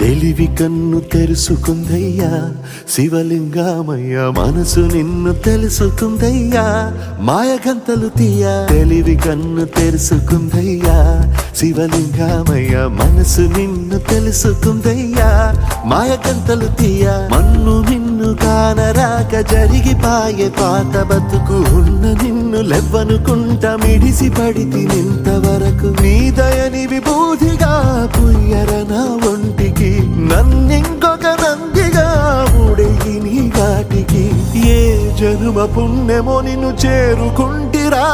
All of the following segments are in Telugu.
తెలివి కన్ను తెరుసుకుందయ్యా శివలింగమయ్య మనసు నిన్ను తెలుసుకుందయ్యా మాయగంతలు తీయ తెలివి కన్ను తెరుసుకుందయ్యా శివలింగమయ్య మనసు నిన్ను తెలుసుకుందయ్యా మాయగంతలు తీయ మన్ను నిన్ను కానరాక జరిగిపాయే పాత బతుకు ఉన్న నిన్ను లెవ్వనుకుంటా మిడిసి పడితి నింతవరకు నీ దయని విభూతిగా పుయ్యర నా ఒంటికి నన్నింకొక నందిగా ఊడెయ్యి నీ ఘాటికి ఏ జనుమ పుణ్యమో నిన్ను చేరుకుంటిరా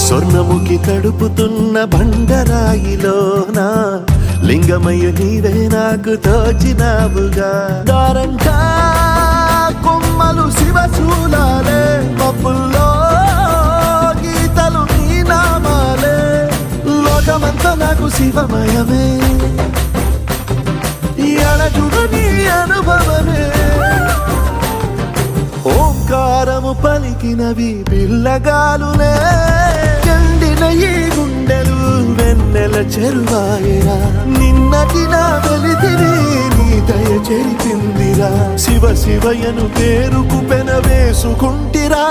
స్వర్ణముఖి తడుపుతున్న బండరాయిలోన లింగమయ్య నీవే నాకు తోచినావుగా దారంటా కొమ్మలు శివశూలాలే పప్పుల్లో గీతలు నీ నామాలే లోకమంతా నాకు శివమయమే అడగుడు నీ అనుభవమే ఓంకారము పలికినవి పిల్లగాలులే ఎండిన ఈ గుండెలు వెన్నెల చెరువాయరా నిన్నటి నా వెలితిని నీ దయ చెరిపిందిరా శివ శివయను పేరుకు పెన వేసుకుంటిరా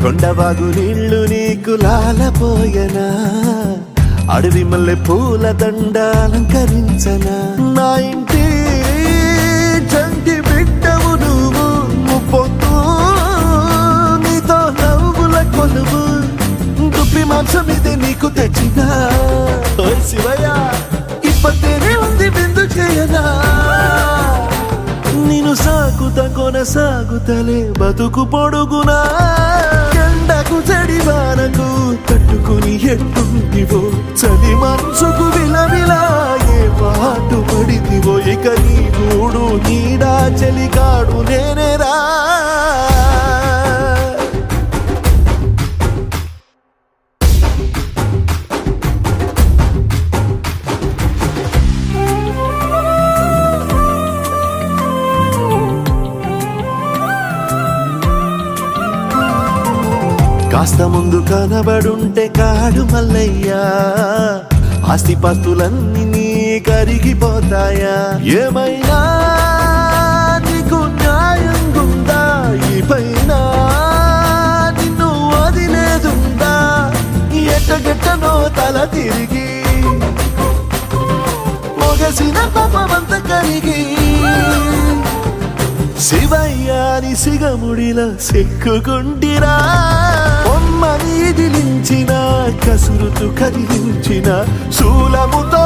కొండవాగు నీళ్లు నీకు లాలపోయనా అడవి మల్లె పూల దండ అలంకరించనా నా ఇంటి చంటి బిడ్డవు నువ్వు ముప్పొద్దు నీతో నవ్వుల కొలువు దుప్పి మాంసం ఇది నీకు తెచ్చినా ఓ శివయ్య ఇప్పటినే ఉంది బిందు చేయనా నిన్ను సాగుత కొనసాగుతలే బతుకు పొడుగునా ఎండకు చెడివానకు తట్టుకుని ఎట్టుంటివో చలి మనసుకు విలవిలా ఏ పాటు పడితివో ఇక నీ గూడు నీడా చెలికాడు నేనేరా కాస్త ముందు కనబడుంటే కాడు మల్లయ్యా ఆస్తిపాస్తులన్నీ నీ కరిగిపోతాయా ఏమైనా నీకు న్యాయం గుందా ఈ పైన నిన్ను వదిలేదుందా ఎట్టగెట్టనో తల తిరిగి మొగసిన పాపమంత కరిగి శివయ్యాని సిగముడిలా సిక్కుకుంటిరా బొమ్మని దిలించిన కసురుతూ కదిలించిన శూలముతో